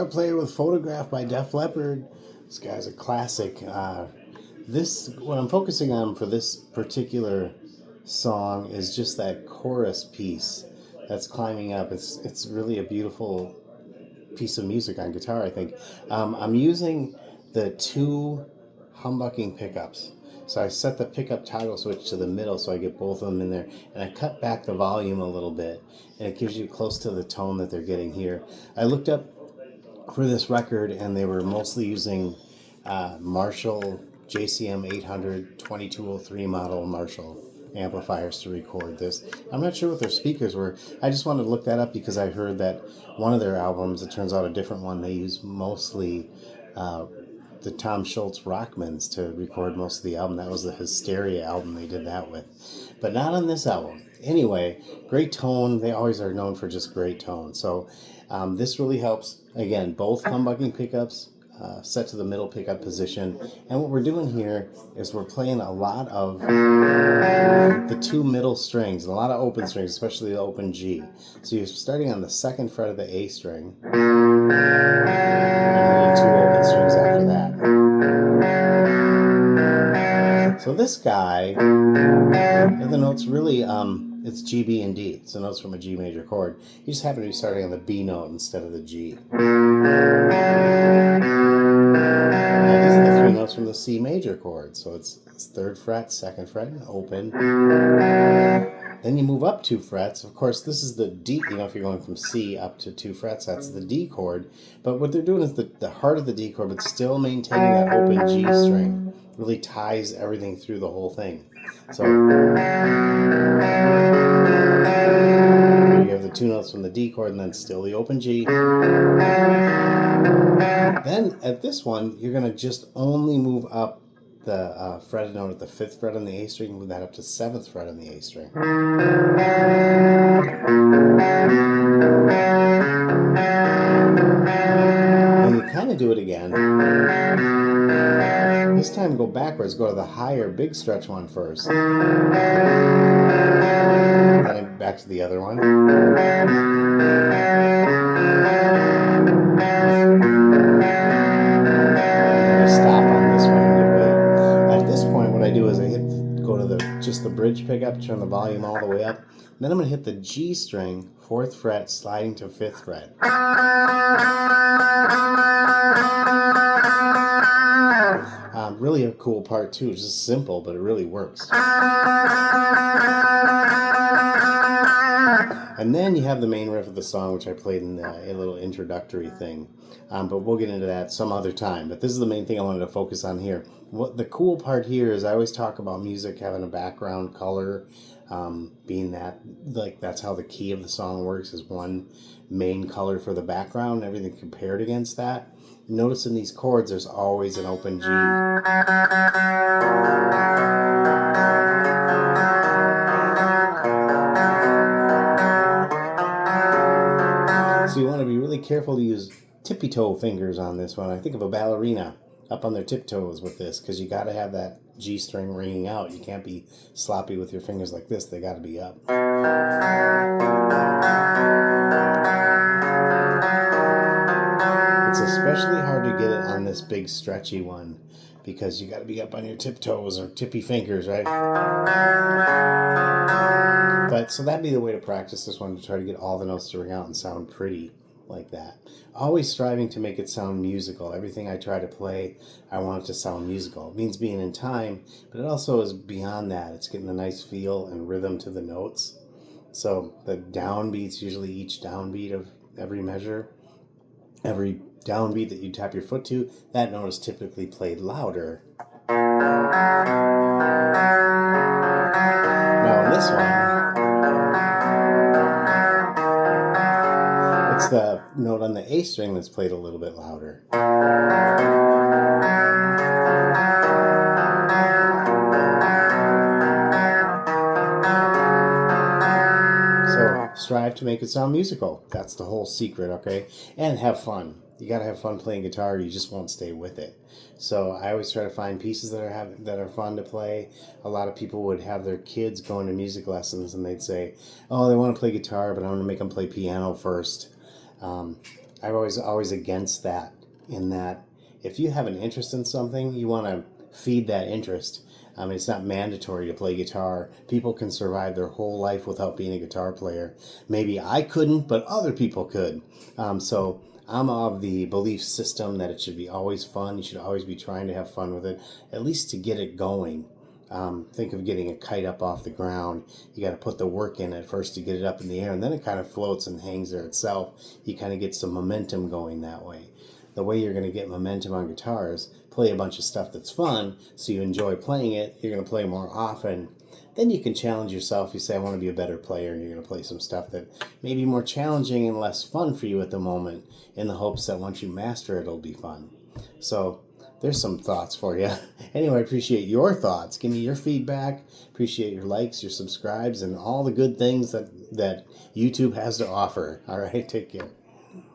Guitar Player with Photograph by Def Leppard. This guy's a classic. What I'm focusing on for this particular song is just that chorus piece that's climbing up. It's really a beautiful piece of music on guitar, I think. I'm using the two humbucking pickups. So I set the pickup toggle switch to the middle so I get both of them in there. And I cut back the volume a little bit. And it gives you close to the tone that they're getting here. I looked up for this record and they were mostly using Marshall JCM 800 2203 model Marshall amplifiers to record this. I'm not sure what their speakers were. I just wanted to look that up because I heard that one of their albums, it turns out a different one, they use mostly the Tom Schultz Rockmans to record most of the album. That was the Hysteria album they did that with. But not on this album. Anyway, great tone. They always are known for just great tone. So this really helps. Again, both humbucking pickups set to the middle pickup position. And what we're doing here is we're playing a lot of the two middle strings, and a lot of open strings, especially the open G. So you're starting on the second fret of the A string, and hitting two open strings after that. So this guy, the notes really, it's G, B, and D. So notes from a G major chord. You just happen to be starting on the B note instead of the G. Now these are the three notes from the C major chord. So it's third fret, second fret, and open. Then you move up 2 frets. Of course, this is the D. If you're going from C up to 2 frets, that's the D chord. But what they're doing is the heart of the D chord, but still maintaining that open G string. Really ties everything through the whole thing. So you have the 2 notes from the D chord, and then still the open G. Then at this one, you're going to just only move up the fretted note at the 5th fret on the A string, move that up to 7th fret on the A string. And you kind of do it again. This time go backwards, go to the higher big stretch one first. Then back to the other one. Go to just the bridge pickup, turn the volume all the way up. Then I'm going to hit the G string, 4th fret, sliding to 5th fret. Really a cool part too. It's just simple, but it really works. And then you have the main riff of the song, which I played in a little introductory thing. But we'll get into that some other time. But this is the main thing I wanted to focus on here. What the cool part here is I always talk about music having a background color, being that, like, that's how the key of the song works, is one main color for the background, everything compared against that. Notice in these chords there's always an open G. So you want to be really careful to use tippy toe fingers on this one. I think of a ballerina up on their tiptoes with this, because you got to have that G string ringing out. You can't be sloppy with your fingers like this. They got to be up. It's especially hard to get it on this big stretchy one, because you got to be up on your tiptoes or tippy fingers, right? But so that'd be the way to practice this one, to try to get all the notes to ring out and sound pretty like that. Always striving to make it sound musical. Everything I try to play, I want it to sound musical. It means being in time, but it also is beyond that. It's getting a nice feel and rhythm to the notes. So the downbeats, usually each downbeat of every measure, every downbeat that you tap your foot to, that note is typically played louder. Now in this one, it's the note on the A string that's played a little bit louder. So strive to make it sound musical. That's the whole secret, okay? And have fun. You got to have fun playing guitar, or you just won't stay with it. So I always try to find pieces that are fun to play. A lot of people would have their kids going to music lessons, and they'd say, oh, they want to play guitar, but I'm going to make them play piano first. I'm always against that, in that if you have an interest in something, you want to feed that interest. It's not mandatory to play guitar. People can survive their whole life without being a guitar player. Maybe I couldn't, but other people could. So I'm of the belief system that it should be always fun. You should always be trying to have fun with it, at least to get it going. Think of getting a kite up off the ground. You got to put the work in at first to get it up in the air, and then it kind of floats and hangs there itself. You kind of get some momentum going that way. The way you're going to get momentum on guitars, play a bunch of stuff that's fun, so you enjoy playing it. You're going to play more often. Then you can challenge yourself. You say, I want to be a better player, and you're going to play some stuff that may be more challenging and less fun for you at the moment, in the hopes that once you master it, it'll be fun. So there's some thoughts for you. Anyway, I appreciate your thoughts. Give me your feedback. Appreciate your likes, your subscribes, and all the good things that YouTube has to offer. All right, take care.